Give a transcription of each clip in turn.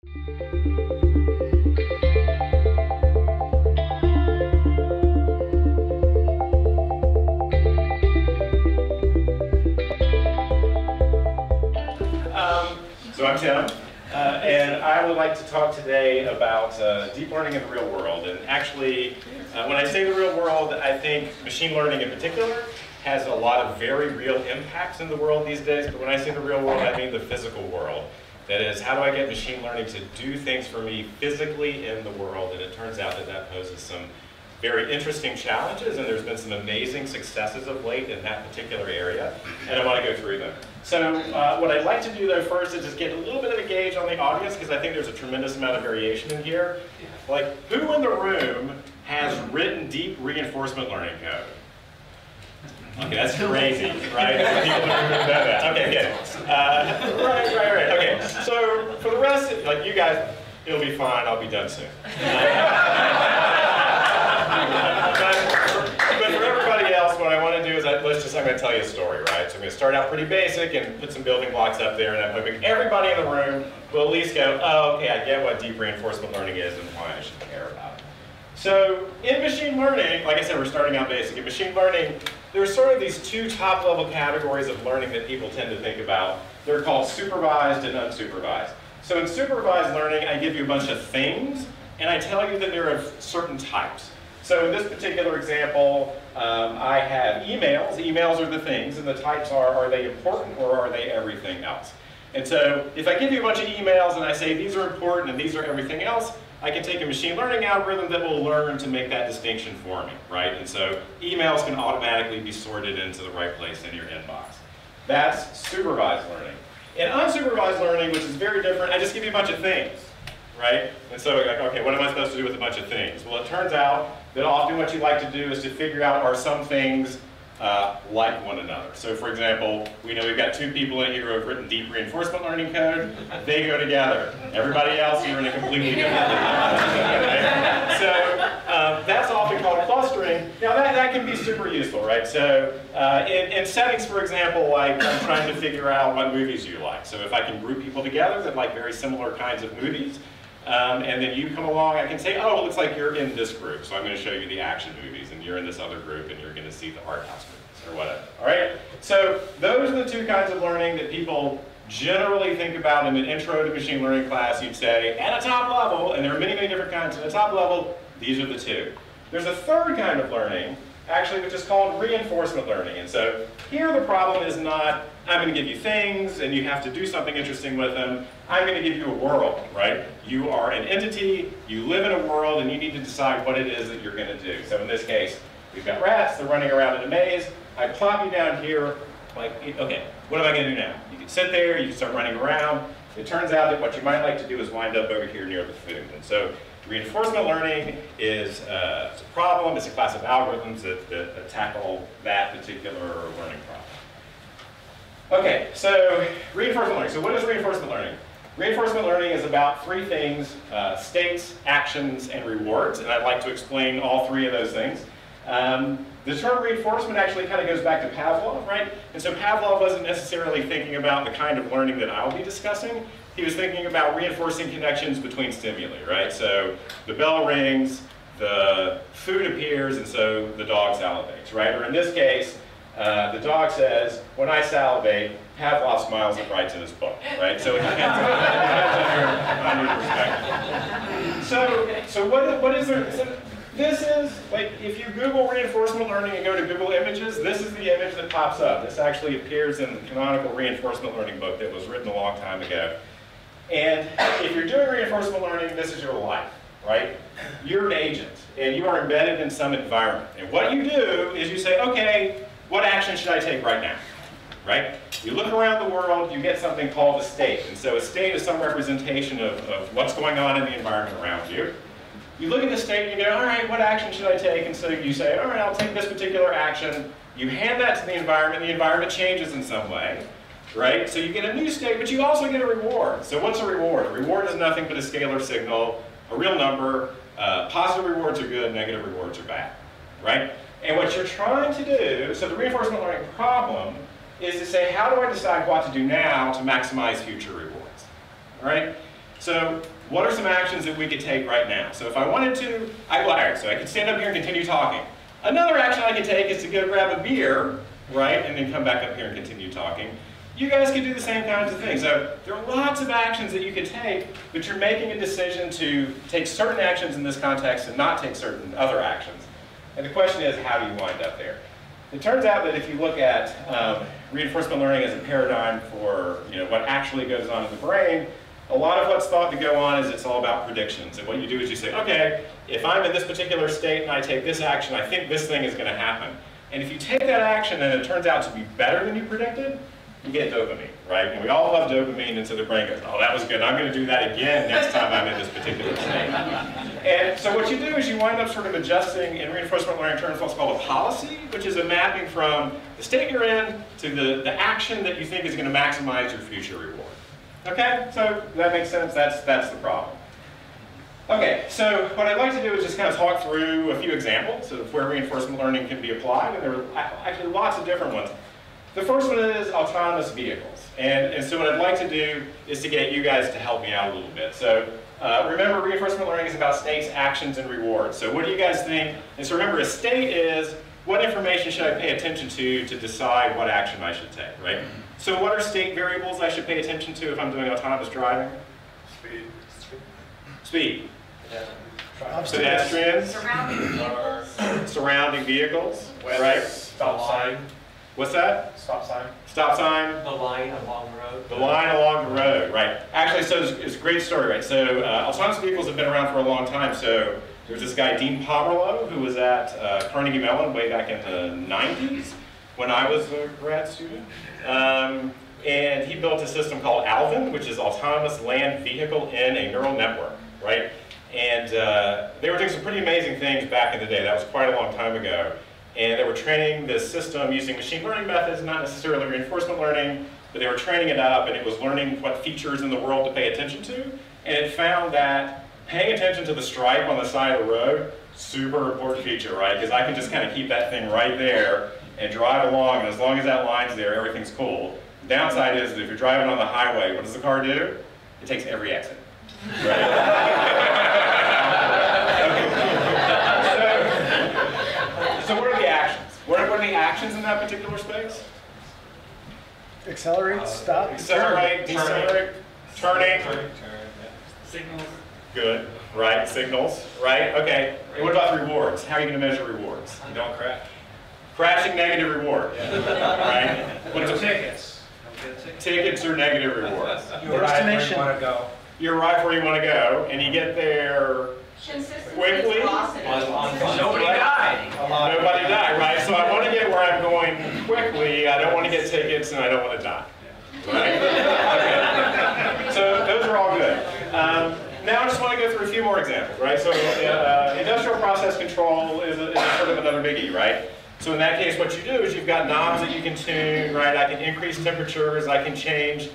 So I'm Tim, and I would like to talk today about deep learning in the real world. And actually, when I say the real world, I think machine learning in particular has a lot of very real impacts in the world these days. But when I say the real world, I mean the physical world. That is, how do I get machine learning to do things for me physically in the world? And it turns out that that poses some very interesting challenges, and there's been some amazing successes of late in that particular area, and I want to go through them. So what I'd like to do though first is just get a little bit of a gauge on the audience, because I think there's a tremendous amount of variation in here. Like, who in the room has written deep reinforcement learning code? Okay, that's crazy, right? People don't know that. Okay, good. Right. Okay, so for the rest, like you guys, it'll be fine. I'll be done soon. But for everybody else, what I want to do is I'm going to tell you a story, right? So I'm going to start out pretty basic and put some building blocks up there, and I'm hoping everybody in the room will at least go, oh, okay, I get what deep reinforcement learning is and why I should care about it. So in machine learning, like I said, we're starting out basic. In machine learning, there's sort of these two top-level categories of learning that people tend to think about. They're called supervised and unsupervised. So in supervised learning, I give you a bunch of things, and I tell you that they're of certain types. So in this particular example, I have emails. Emails are the things, and the types are they important or are they everything else? And so if I give you a bunch of emails and I say these are important and these are everything else, I can take a machine learning algorithm that will learn to make that distinction for me, right? And so emails can automatically be sorted into the right place in your inbox. That's supervised learning. In unsupervised learning, which is very different, I just give you a bunch of things, right? And so, like, okay, what am I supposed to do with a bunch of things? Well, it turns out that often what you like to do is to figure out, are some things like one another. So for example, we know we've got two people in here who have written deep reinforcement learning code. They go together. Everybody else, you're in a completely different right? So that's often called clustering. Now that can be super useful, right? So in settings, for example, like I'm trying to figure out what movies you like. So if I can group people together that like very similar kinds of movies, and then you come along, I can say, oh, it looks like you're in this group, so I'm going to show you the action movies, and you're in this other group, and you're going to see the art house movies, or whatever. All right? So those are the two kinds of learning that people generally think about in an intro to machine learning class. You'd say, at a top level, and there are many, many different kinds. At a top level, these are the two. There's a third kind of learning, actually, which is called reinforcement learning. And so here the problem is not, I'm going to give you things and you have to do something interesting with them. I'm going to give you a world, right? You are an entity, you live in a world, and you need to decide what it is that you're going to do. So in this case, we've got rats, they're running around in a maze. I plop you down here, like, okay, what am I going to do now? You can sit there, you can start running around. It turns out that what you might like to do is wind up over here near the food. And so reinforcement learning is a problem. It's a class of algorithms that tackle that particular learning problem. Okay, so reinforcement learning. So what is reinforcement learning? Reinforcement learning is about three things: states, actions, and rewards. And I'd like to explain all three of those things. The term reinforcement actually kind of goes back to Pavlov, right? And so Pavlov wasn't necessarily thinking about the kind of learning that I'll be discussing. He was thinking about reinforcing connections between stimuli, right? So the bell rings, the food appears, and so the dog salivates, right? Or in this case, the dog says, when I salivate, Pavlov smiles and writes in his book, right? So it depends on your perspective. So what is there? So this is, like, if you Google reinforcement learning and go to Google Images, this is the image that pops up. This actually appears in the canonical reinforcement learning book that was written a long time ago. And if you're doing reinforcement learning, this is your life, right? You're an agent, and you are embedded in some environment. And what you do is you say, okay, what action should I take right now, right? You look around the world, you get something called a state. And so a state is some representation of what's going on in the environment around you. You look at the state and you go, all right, what action should I take? And so you say, all right, I'll take this particular action. You hand that to the environment changes in some way, right? So you get a new state, but you also get a reward. So what's a reward? A reward is nothing but a scalar signal, a real number. Positive rewards are good, negative rewards are bad, right? And what you're trying to do, so the reinforcement learning problem is to say, how do I decide what to do now to maximize future rewards, all right? So what are some actions that we could take right now? So if I wanted to, all right, so I could stand up here and continue talking. Another action I could take is to go grab a beer, right, and then come back up here and continue talking. You guys could do the same kinds of things. So there are lots of actions that you could take, but you're making a decision to take certain actions in this context and not take certain other actions. And the question is, how do you wind up there? It turns out that if you look at reinforcement learning as a paradigm for what actually goes on in the brain, a lot of what's thought to go on is it's all about predictions. And what you do is you say, okay, if I'm in this particular state and I take this action, I think this thing is going to happen. And if you take that action and it turns out to be better than you predicted, you get dopamine, right? And we all love dopamine, and so the brain goes, oh, that was good. I'm going to do that again next time I'm in this particular state. And so what you do is you wind up sort of adjusting in reinforcement learning terms what's called a policy, which is a mapping from the state you're in to the action that you think is going to maximize your future reward. Okay, so that makes sense. That's the problem. Okay, so what I'd like to do is just kind of talk through a few examples of where reinforcement learning can be applied, and there are actually lots of different ones. The first one is autonomous vehicles, and so what I'd like to do is to get you guys to help me out a little bit. So remember, reinforcement learning is about states, actions, and rewards. So what do you guys think? And so remember, a state is what information should I pay attention to decide what action I should take, right? So what are state variables I should pay attention to if I'm doing autonomous driving? Speed. Speed. Yeah. Pedestrians. Surrounding vehicles. Surrounding vehicles, Weather. right? Stop sign. What's that? Stop sign. Stop sign. The line along the road. The line along the road, right. Actually, so it's a great story, right? So autonomous vehicles have been around for a long time. So there's this guy, Dean Pomerleau, who was at Carnegie Mellon way back in the 90s when I was a grad student. And he built a system called Alvin, which is Autonomous Land Vehicle in a Neural Network, right? And they were doing some pretty amazing things back in the day. That was quite a long time ago. And they were training this system using machine learning methods, not necessarily reinforcement learning, but they were training it up, and it was learning what features in the world to pay attention to. And it found that paying attention to the stripe on the side of the road, super important feature, right? Because I can just kind of keep that thing right there and drive along, and as long as that line's there, everything's cool. The downside is that if you're driving on the highway, what does the car do? It takes every exit, right? So what are the actions? What are the actions in that particular space? Accelerate, stop, Accelerate, decelerate, turning. Signals. Good, right, signals, right? Okay, and what about rewards? How are you going to measure rewards? You don't crash. Crashing, negative reward, right? What's Tickets. Tickets are negative rewards. Your estimation. Where you want to go. You arrive where you want to go, and you get there quickly. Nobody died. Nobody died, right? So I want to get where I'm going quickly. I don't want to get tickets, and I don't want to die, right? Okay. So those are all good. Now I just want to go through a few more examples, right? So industrial process control is sort of another biggie, right? So in that case, what you do is you've got knobs that you can tune, right? I can increase temperatures, I can change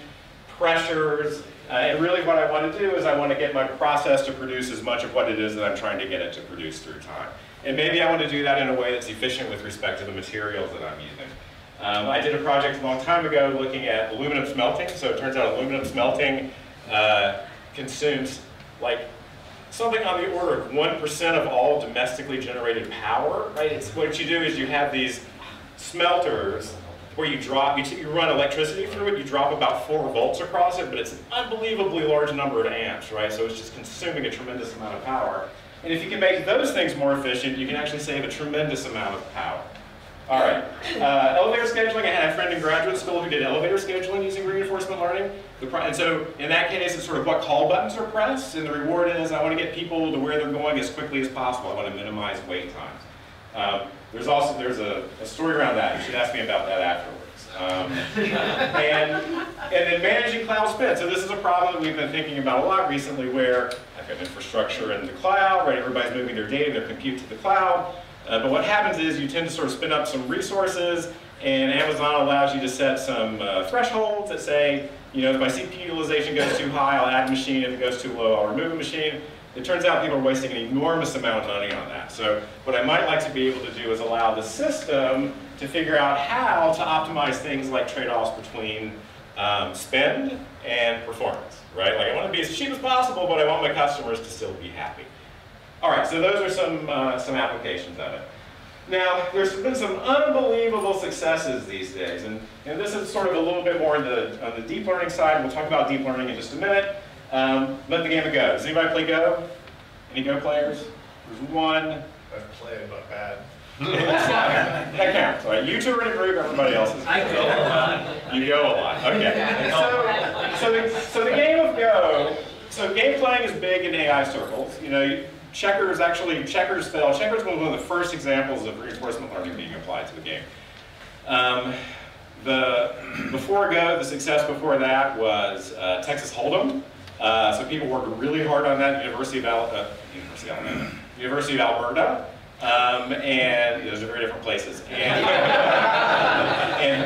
pressures, and really what I want to do is I want to get my process to produce as much of what it is that I'm trying to get it to produce through time. And maybe I want to do that in a way that's efficient with respect to the materials that I'm using. I did a project a long time ago looking at aluminum smelting. So it turns out aluminum smelting consumes like something on the order of 1% of all domestically generated power, right? It's what you do is you have these smelters where you run electricity through it, you drop about 4 volts across it, but it's an unbelievably large number of amps, right? So it's just consuming a tremendous amount of power. And if you can make those things more efficient, you can actually save a tremendous amount of power. All right, elevator scheduling. I had a friend in graduate school who did elevator scheduling using reinforcement learning. And so in that case, it's sort of what call buttons are pressed, and the reward is I want to get people to where they're going as quickly as possible. I want to minimize wait times. There's a story around that. You should ask me about that afterwards. And then managing cloud spend. So this is a problem that we've been thinking about a lot recently where I've got infrastructure in the cloud, right? Everybody's moving their data, their compute to the cloud. But what happens is you tend to sort of spin up some resources, and Amazon allows you to set some thresholds that say, you know, if my CPU utilization goes too high, I'll add a machine. If it goes too low, I'll remove a machine. It turns out people are wasting an enormous amount of money on that. So what I might like to be able to do is allow the system to figure out how to optimize things like trade-offs between spend, and performance, right? Like I want to be as cheap as possible, but I want my customers to still be happy. All right, so those are some applications of it. Now, there's been some unbelievable successes these days, and this is sort of a little bit more on the deep learning side. We'll talk about deep learning in just a minute. But the game of Go. Does anybody play Go? Any Go players? There's one. I've played, but bad. That counts, right? You two are in a group, everybody else is. I go a lot. You go a lot, okay. So the game of Go, so game playing is big in AI circles. You know, checkers fell. Checkers was one of the first examples of reinforcement learning being applied to the game. Before Go, the success before that was Texas Hold'em. So people worked really hard on that. University of Alberta. And those are very different places. And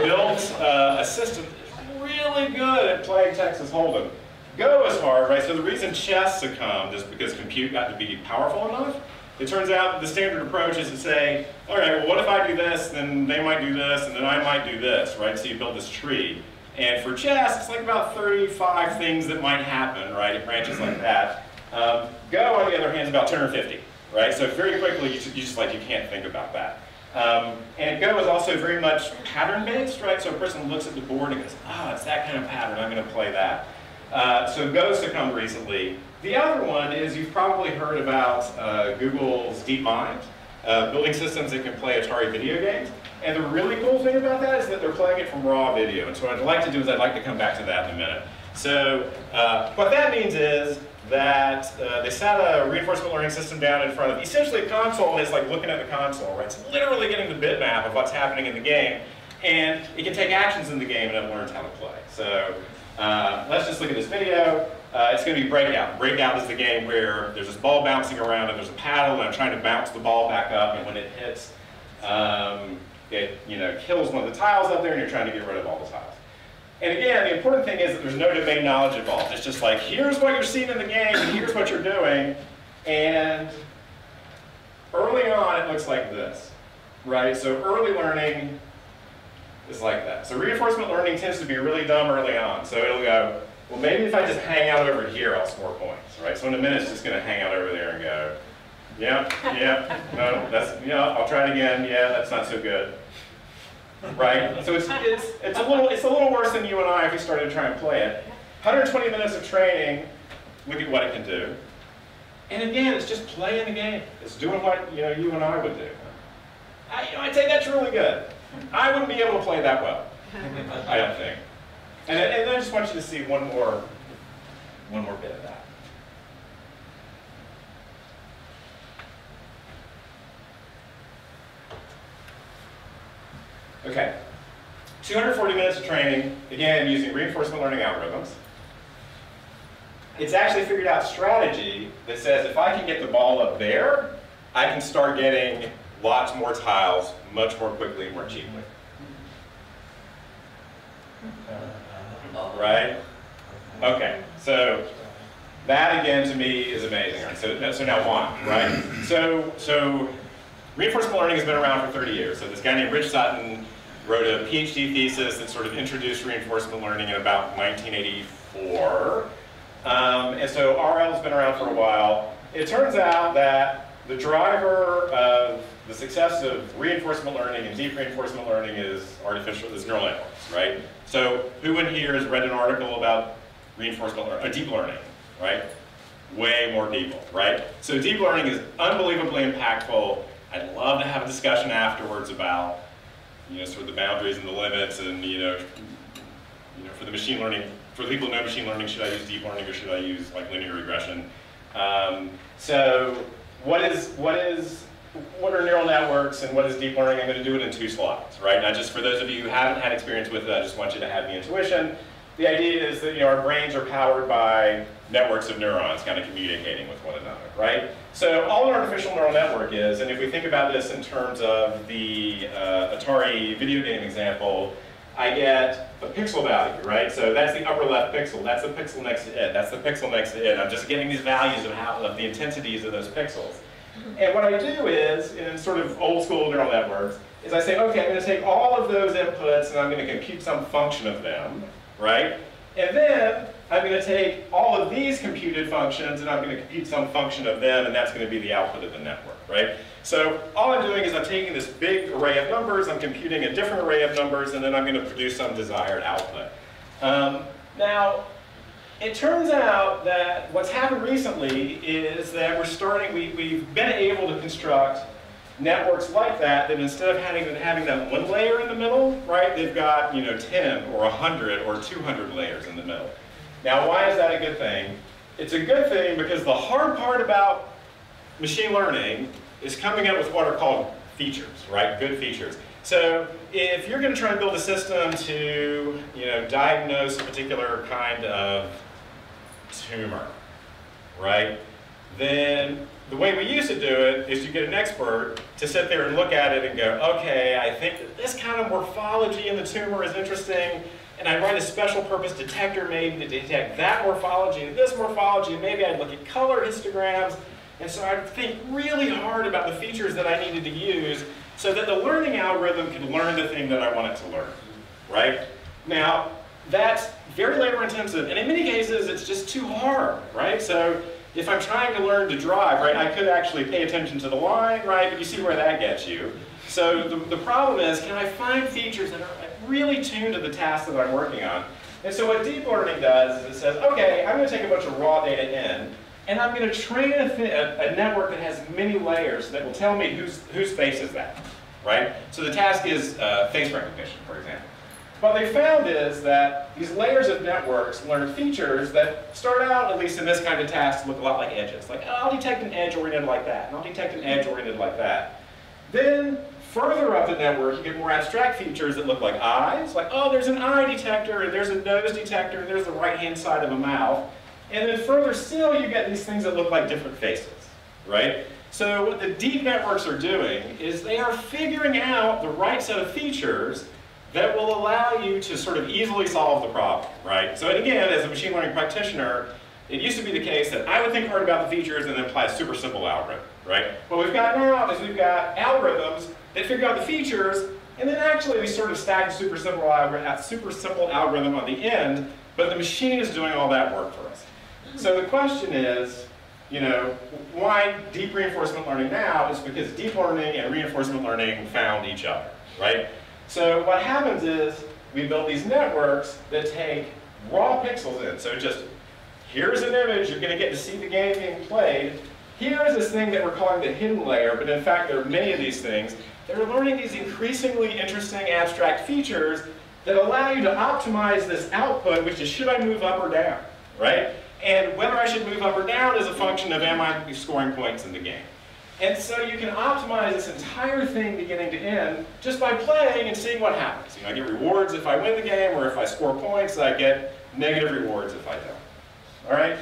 built a system that's really good at playing Texas Hold'em. Go is hard, right? So the reason chess succumbed is because compute got to be powerful enough. It turns out the standard approach is to say, all right, well, what if I do this, then they might do this, and then I might do this, right? So you build this tree. And for chess, it's like about 35 things that might happen, right? It branches like that. Go, on the other hand, is about 250, right? So very quickly, you can't think about that. And Go is also very much pattern-based, right? So a person looks at the board and goes, oh, it's that kind of pattern, I'm going to play that. So Go succumbed recently. The other one is you've probably heard about Google's DeepMind, building systems that can play Atari video games. And the really cool thing about that is that they're playing it from raw video. And so what I'd like to do is I'd like to come back to that in a minute. So what that means is that they sat a reinforcement learning system down in front of essentially a console, and it's like looking at the console, right? It's literally getting the bitmap of what's happening in the game. And it can take actions in the game and it learns how to play. So let's just look at this video. It's going to be Breakout. Breakout is the game where there's this ball bouncing around and there's a paddle and I'm trying to bounce the ball back up, and when it hits, it kills one of the tiles up there and you're trying to get rid of all the tiles. And again, the important thing is that there's no domain knowledge involved. It's just like, here's what you're seeing in the game and here's what you're doing. And early on, it looks like this, right? So early learning is like that. So reinforcement learning tends to be really dumb early on. So it'll go, well, maybe if I just hang out over here, I'll score points, right? So in a minute, it's just going to hang out over there and go, yeah, no, I'll try it again. Yeah, that's not so good, right? So it's a little worse than you and I if we started to try and play it. 120 minutes of training, look at what it can do. And again, it's just playing the game. It's doing what you and I would do. I'd say that's really good. I wouldn't be able to play that well, I don't think. And I just want you to see one more bit of that. Okay, 240 minutes of training, again, using reinforcement learning algorithms. It's actually figured out strategy that says if I can get the ball up there, I can start getting lots more tiles much more quickly and more cheaply. Right? Okay, so that again to me is amazing. Right? So now why, right? So reinforcement learning has been around for 30 years. So this guy named Rich Sutton wrote a PhD thesis that sort of introduced reinforcement learning in about 1984. And so RL has been around for a while. It turns out that the driver of the success of reinforcement learning and deep reinforcement learning is neural networks, right? So who in here has read an article about deep learning, right? Way more people, right? So deep learning is unbelievably impactful. I'd love to have a discussion afterwards about, sort of the boundaries and the limits, and for the machine learning, for the people who know machine learning, should I use deep learning or should I use like linear regression? So what are neural networks and what is deep learning? I'm going to do it in 2 slides, right? Now, just for those of you who haven't had experience with it, I just want you to have the intuition. The idea is that our brains are powered by networks of neurons kind of communicating with one another, right? So all an artificial neural network is, and if we think about this in terms of the Atari video game example, I get a pixel value, right? So that's the upper left pixel, that's the pixel next to it, that's the pixel next to it. I'm just getting these values of the intensities of those pixels. And what I do is, in sort of old school neural networks, is I say, okay, I'm going to take all of those inputs and I'm going to compute some function of them, right? And then I'm going to take all of these computed functions and I'm going to compute some function of them, and that's going to be the output of the network, right? So all I'm doing is I'm taking this big array of numbers, I'm computing a different array of numbers, and then I'm going to produce some desired output. Now, it turns out that what's happened recently is that we've been able to construct networks like that instead of having that one layer in the middle, right, they've got 10 or 100 or 200 layers in the middle. Now, why is that a good thing? It's a good thing because the hard part about machine learning is coming up with what are called features, right, good features. So if you're going to try and build a system to diagnose a particular kind of tumor, right, then the way we used to do it is you get an expert to sit there and look at it and go, okay, I think that this kind of morphology in the tumor is interesting, and I write a special purpose detector maybe to detect that morphology and this morphology, and maybe I'd look at color histograms, and so I'd think really hard about the features that I needed to use so that the learning algorithm could learn the thing that I want it to learn, right? Now, that's very labor intensive, and in many cases it's just too hard, right? So if I'm trying to learn to drive, right, I could actually pay attention to the line, right, but you see where that gets you. So the problem is, can I find features that are really tuned to the task that I'm working on? And so what deep learning does is it says, okay, I'm going to take a bunch of raw data in, and I'm going to train a network that has many layers that will tell me whose face is that, right? So the task is face recognition, for example. What they found is that these layers of networks learn features that start out, at least in this kind of task, look a lot like edges. Like, oh, I'll detect an edge oriented like that, and I'll detect an edge oriented like that. Then, further up the network, you get more abstract features that look like eyes. Like, oh, there's an eye detector, and there's a nose detector, and there's the right-hand side of a mouth. And then further still, you get these things that look like different faces, right? So what the deep networks are doing is they are figuring out the right set of features that will allow you to sort of easily solve the problem, right? So again, as a machine learning practitioner, it used to be the case that I would think hard about the features and then apply a super simple algorithm, right? What we've got now is we've got algorithms that figure out the features, and then actually we sort of stack a super simple algorithm on the end, but the machine is doing all that work for us. So the question is, why deep reinforcement learning now is because deep learning and reinforcement learning found each other, right? So what happens is we build these networks that take raw pixels in. So just, here's an image, you're going to get to see the game being played. Here's this thing that we're calling the hidden layer, but in fact there are many of these things that are learning these increasingly interesting abstract features that allow you to optimize this output, which is should I move up or down, right? And whether I should move up or down is a function of am I scoring points in the game. And so you can optimize this entire thing beginning to end just by playing and seeing what happens. I get rewards if I win the game, or if I score points, I get negative rewards if I don't. All right?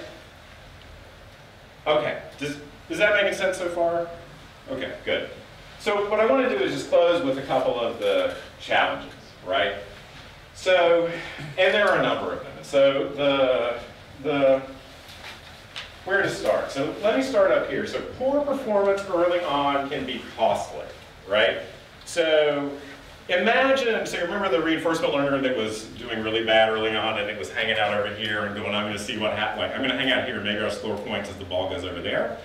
Okay, does that make sense so far? Okay, good. So what I want to do is just close with a couple of the challenges, right? So, and there are a number of them. So where to start? So let me start up here. So poor performance early on can be costly, right? So imagine, so you remember the reinforcement learner that was doing really bad early on and it was hanging out over here and going, I'm going to see what happens. Like, I'm going to hang out here and maybe I'll score points as the ball goes over there.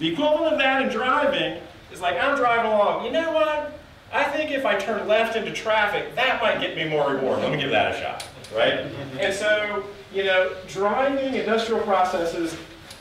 The equivalent of that in driving is like, I'm driving along. You know what? I think if I turn left into traffic, that might get me more reward. Let me give that a shot, right? And so, driving industrial processes,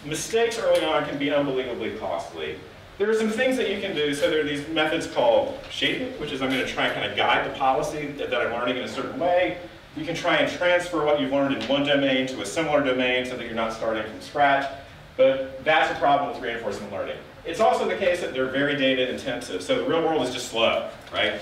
mistakes early on can be unbelievably costly. There are some things that you can do. So there are these methods called shaping, which is I'm going to try and kind of guide the policy that I'm learning in a certain way. You can try and transfer what you've learned in one domain to a similar domain so that you're not starting from scratch. But that's a problem with reinforcement learning. It's also the case that they're very data intensive, so the real world is just slow, right?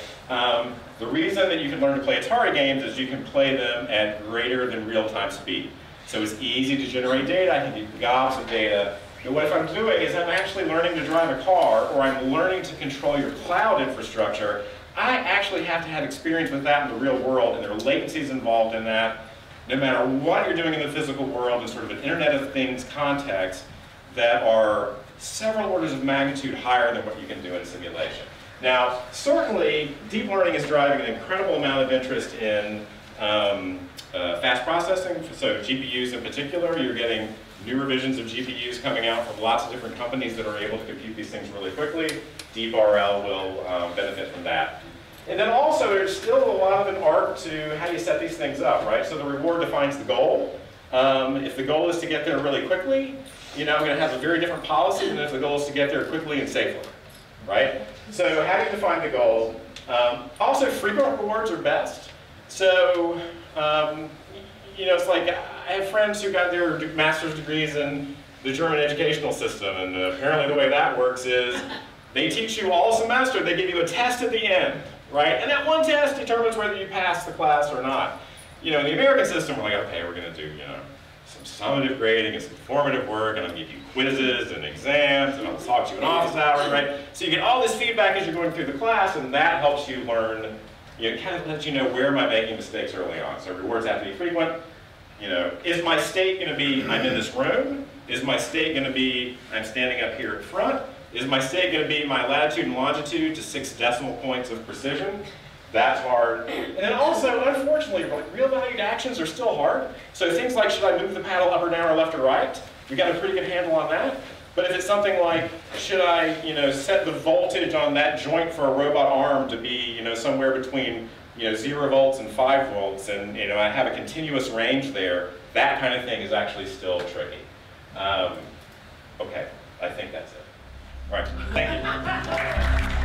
The reason that you can learn to play Atari games is you can play them at greater than real-time speed. So it's easy to generate data, I can get gobs of data. And what if I'm doing is I'm actually learning to drive a car, or I'm learning to control your cloud infrastructure. I actually have to have experience with that in the real world, and there are latencies involved in that. No matter what you're doing in the physical world, in sort of an Internet of Things context, that are several orders of magnitude higher than what you can do in simulation. Now, certainly, deep learning is driving an incredible amount of interest in fast processing, so GPUs in particular, you're getting new revisions of GPUs coming out from lots of different companies that are able to compute these things really quickly. DeepRL will benefit from that. And then also, there's still a lot of an art to how you set these things up, right? So the reward defines the goal. If the goal is to get there really quickly, I'm going to have a very different policy than if the goal is to get there quickly and safely, right? So how do you define the goal? Also, frequent rewards are best. So, it's like I have friends who got their master's degrees in the German educational system, and apparently the way that works is they teach you all semester, they give you a test at the end, right? And that one test determines whether you pass the class or not. In the American system, we're like, okay, we're going to do, some summative grading and some formative work, and I'll give you quizzes and exams, and I'll talk to you in office hours, right? So you get all this feedback as you're going through the class, and that helps you learn, kind of lets you know where am I making mistakes early on. So rewards have to be frequent. Is my state going to be, I'm in this room? Is my state going to be, I'm standing up here in front? Is my state going to be my latitude and longitude to 6 decimal points of precision? That's hard. And then also, unfortunately, real valued actions are still hard. So things like, should I move the paddle up or down or left or right? We got a pretty good handle on that. But if it's something like, should I, set the voltage on that joint for a robot arm to be, somewhere between, 0 volts and 5 volts, and I have a continuous range there, that kind of thing is actually still tricky. Okay, I think that's it. All right, thank you.